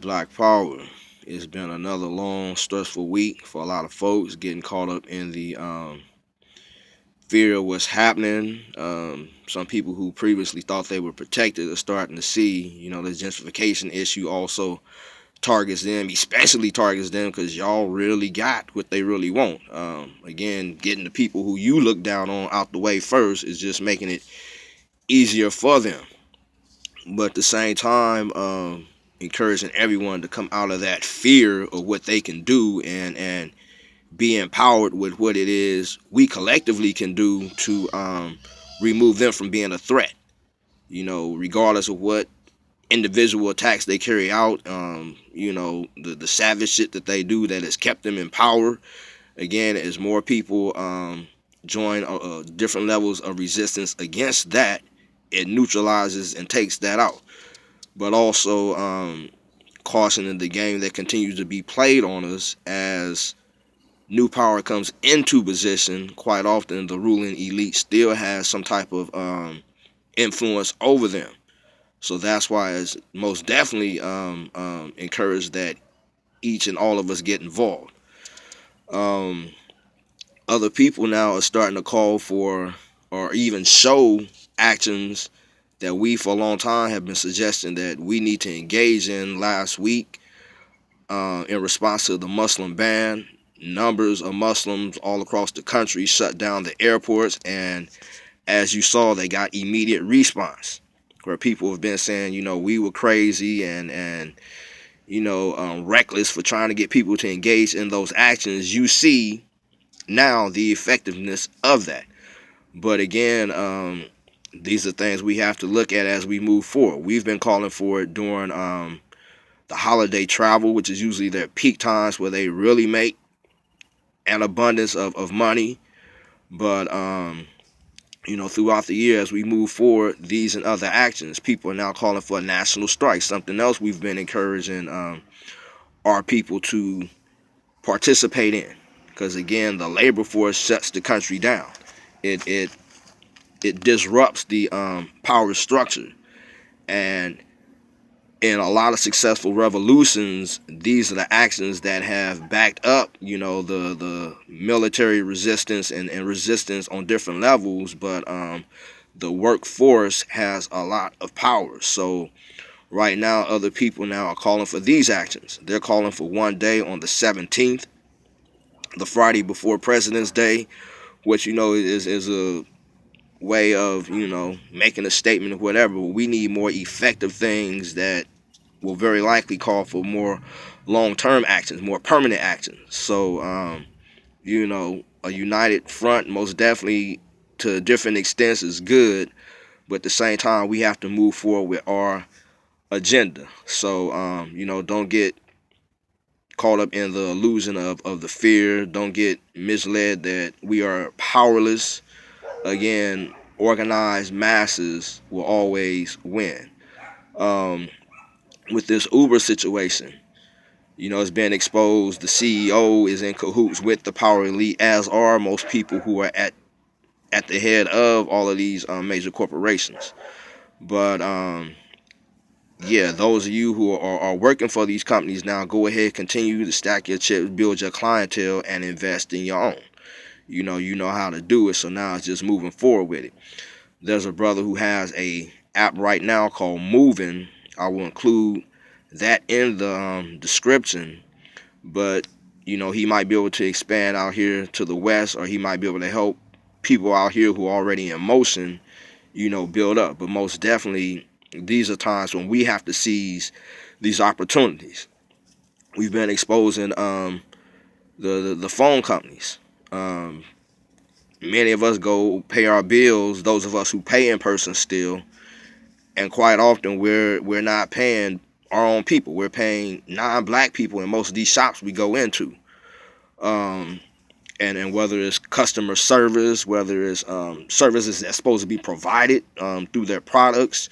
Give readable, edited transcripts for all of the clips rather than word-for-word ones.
Black Power. It's been another long, stressful week for a lot of folks getting caught up in the fear of what's happening. Some people who previously thought they were protected are starting to see, the gentrification issue also targets them, especially targets them because y'all really got what they really want. Again, getting the people who you look down on out the way first is just making it easier for them. But at the same time, encouraging everyone to come out of that fear of what they can do and be empowered with what it is we collectively can do to remove them from being a threat. Regardless of what individual attacks they carry out, the savage shit that they do that has kept them in power. Again, as more people join different levels of resistance against that, it neutralizes and takes that out. But also cautioning the game that continues to be played on us as new power comes into position. Quite often the ruling elite still has some type of influence over them. So that's why it's most definitely encouraged that each and all of us get involved. Other people now are starting to call for or even show actions that we for a long time have been suggesting that we need to engage in. Last week, in response to the Muslim ban, numbers of Muslims all across the country shut down the airports, and as you saw, they got immediate response where people have been saying, we were crazy and reckless for trying to get people to engage in those actions. You see now the effectiveness of that. But again, these are things we have to look at as we move forward. We've been calling for it during the holiday travel, which is usually their peak times where they really make an abundance of money. But throughout the year as we move forward, these and other actions, people are now calling for a national strike. Something else we've been encouraging our people to participate in, because again, the labor force shuts the country down. It disrupts the power structure, and in a lot of successful revolutions, these are the actions that have backed up, the military resistance and resistance on different levels. But the workforce has a lot of power. So right now, other people now are calling for these actions. They're calling for one day on the 17th, the Friday before President's Day, which, is a way of, making a statement or whatever. But we need more effective things that will very likely call for more long-term actions, more permanent actions. So, a united front most definitely to different extents is good, but at the same time, we have to move forward with our agenda. So, don't get caught up in the illusion of the fear. Don't get misled that we are powerless. Again, organized masses will always win. With this Uber situation, it's been exposed the CEO is in cahoots with the power elite, as are most people who are at the head of all of these major corporations. But those of you who are working for these companies now, go ahead, continue to stack your chips, build your clientele, and invest in your own. You know how to do it, so now it's just moving forward with it. There's a brother who has a app right now called Moving. I will include that in the description, but he might be able to expand out here to the west, or he might be able to help people out here who are already in motion, build up. But most definitely, these are times when we have to seize these opportunities. We've been exposing the phone companies. Many of us go pay our bills, those of us who pay in person still, and quite often we're not paying our own people. We're paying non-black people in most of these shops we go into. And whether it's customer service, whether it's services that's supposed to be provided through their products,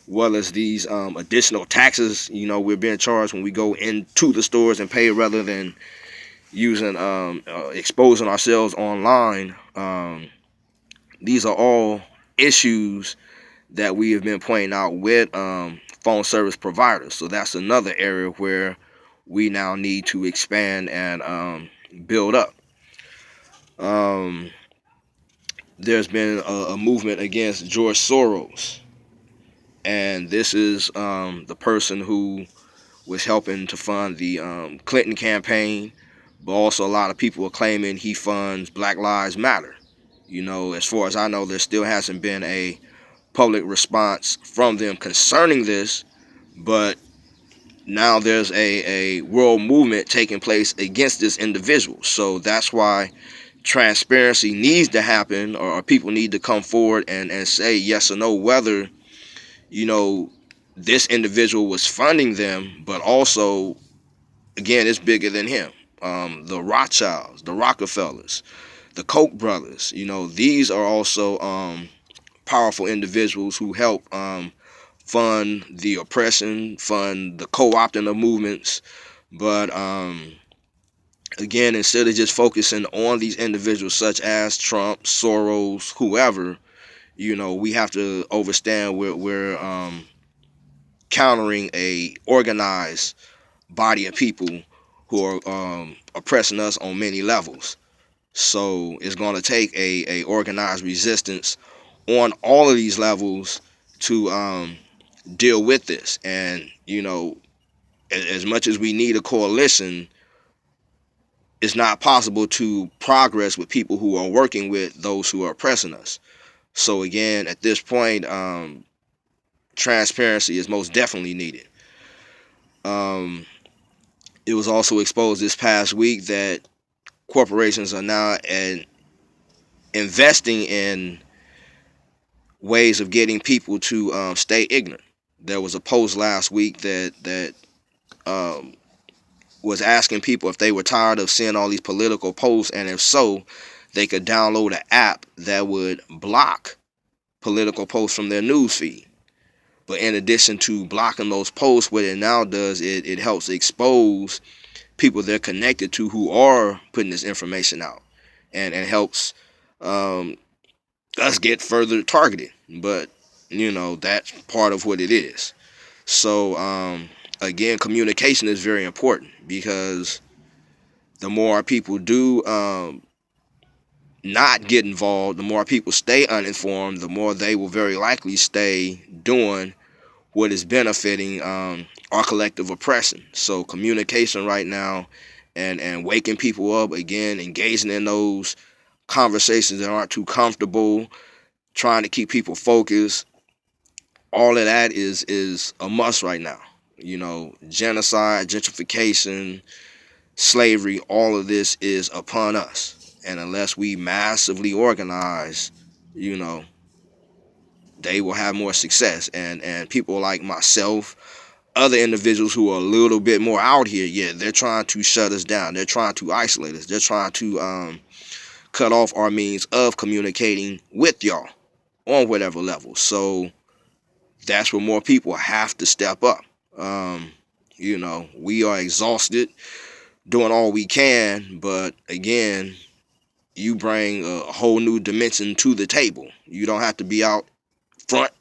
well as these additional taxes, we're being charged when we go into the stores and pay rather than using exposing ourselves online. These are all issues that we have been pointing out with phone service providers. So that's another area where we now need to expand and build up. There's been a movement against George Soros, and this is the person who was helping to fund the Clinton campaign, but also a lot of people are claiming he funds Black Lives Matter. As far as I know, there still hasn't been a public response from them concerning this, but now there's a world movement taking place against this individual. So that's why transparency needs to happen, or people need to come forward and say yes or no whether this individual was funding them. But also, again, it's bigger than him. The Rothschilds, the Rockefellers, the Koch brothers, these are also powerful individuals who help fund the oppression, fund the co-opting of movements. But again, instead of just focusing on these individuals such as Trump, Soros, whoever, we have to understand we're countering a organized body of people who are oppressing us on many levels. So it's going to take a organized resistance on all of these levels to deal with this. And as much as we need a coalition, it's not possible to progress with people who are working with those who are oppressing us. So again, at this point, transparency is most definitely needed. It was also exposed this past week that corporations are now investing in ways of getting people to stay ignorant. There was a post last week that was asking people if they were tired of seeing all these political posts, and if so, they could download an app that would block political posts from their news feed. But in addition to blocking those posts, what it now does, it helps expose people they're connected to who are putting this information out, and helps us get further targeted. But that's part of what it is. So again, communication is very important, because the more people do not get involved, the more people stay uninformed, the more they will very likely stay doing what is benefiting our collective oppression. So communication right now, and waking people up, again, engaging in those conversations that aren't too comfortable, trying to keep people focused, all of that is a must right now. Genocide, gentrification, slavery, all of this is upon us. And unless we massively organize, they will have more success. And people like myself, other individuals who are a little bit more out here, yeah, they're trying to shut us down. They're trying to isolate us. They're trying to cut off our means of communicating with y'all on whatever level. So that's where more people have to step up. We are exhausted doing all we can, but again, you bring a whole new dimension to the table. You don't have to be out front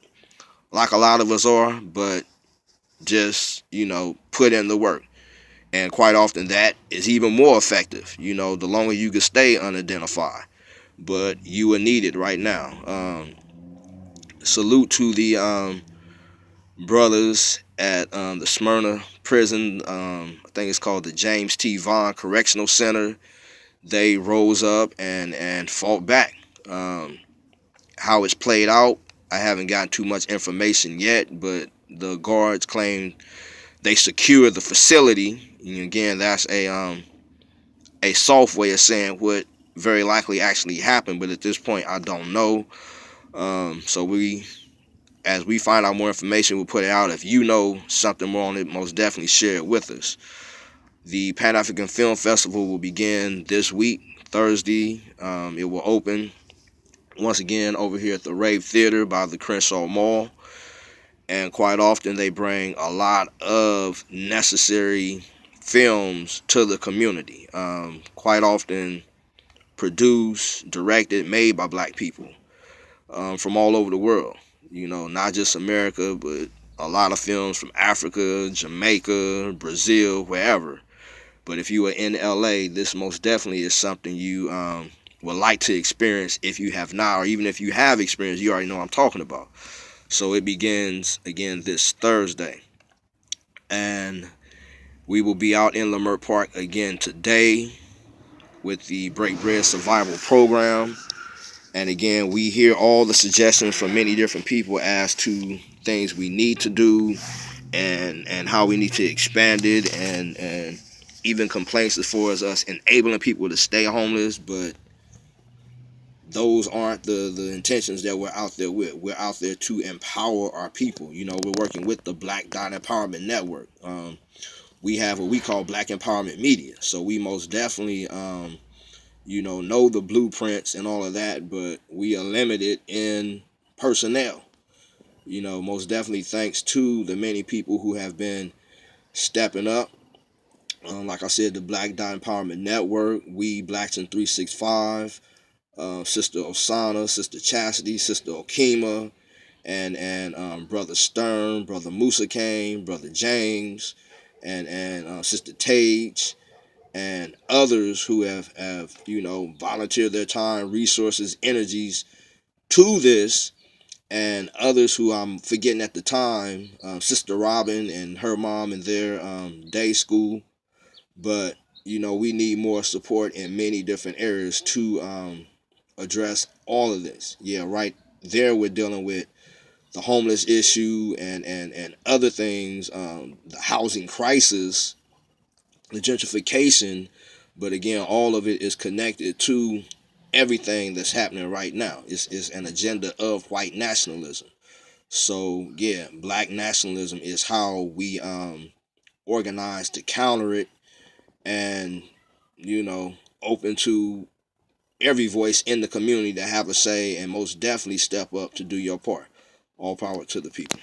like a lot of us are, but just, put in the work. And quite often that is even more effective, the longer you can stay unidentified. But you are needed right now. Salute to the brothers at the Smyrna prison. I think it's called the James T. Vaughn Correctional Center. They rose up and fought back. How it's played out, I haven't gotten too much information yet, but the guards claim they secured the facility. And again, that's a soft way of saying what very likely actually happened, but at this point, I don't know. So as we find out more information, we'll put it out. If you know something more on it, most definitely share it with us. The Pan-African Film Festival will begin this week, Thursday. It will open once again over here at the Rave Theater by the Crenshaw Mall. And quite often they bring a lot of necessary films to the community. Quite often produced, directed, made by black people from all over the world. Not just America, but a lot of films from Africa, Jamaica, Brazil, wherever. But if you are in LA, this most definitely is something you would like to experience if you have not, or even if you have experienced, you already know what I'm talking about. So it begins again this Thursday. And we will be out in Leimert Park again today with the Break Bread Survival Program. And again, we hear all the suggestions from many different people as to things we need to do and how we need to expand it, and even complaints as far as us enabling people to stay homeless. But those aren't the intentions that we're out there with. We're out there to empower our people. We're working with the Black Dot Empowerment Network. We have what we call Black Empowerment Media. So we most definitely know the blueprints and all of that, but we are limited in personnel. Most definitely thanks to the many people who have been stepping up. Like I said, the Black Dot Empowerment Network, we Blacks in 365, Sister Osana, Sister Chastity, Sister Okima, and Brother Stern, Brother Musa Kane, Brother James, and Sister Tage, and others who have volunteered their time, resources, energies to this, and others who I'm forgetting at the time, Sister Robin and her mom in their day school. But we need more support in many different areas to address all of this. Yeah, right there we're dealing with the homeless issue and other things, the housing crisis, the gentrification. But again, all of it is connected to everything that's happening right now. It's an agenda of white nationalism. So yeah, black nationalism is how we organize to counter it, and open to every voice in the community to have a say, and most definitely step up to do your part. All power to the people.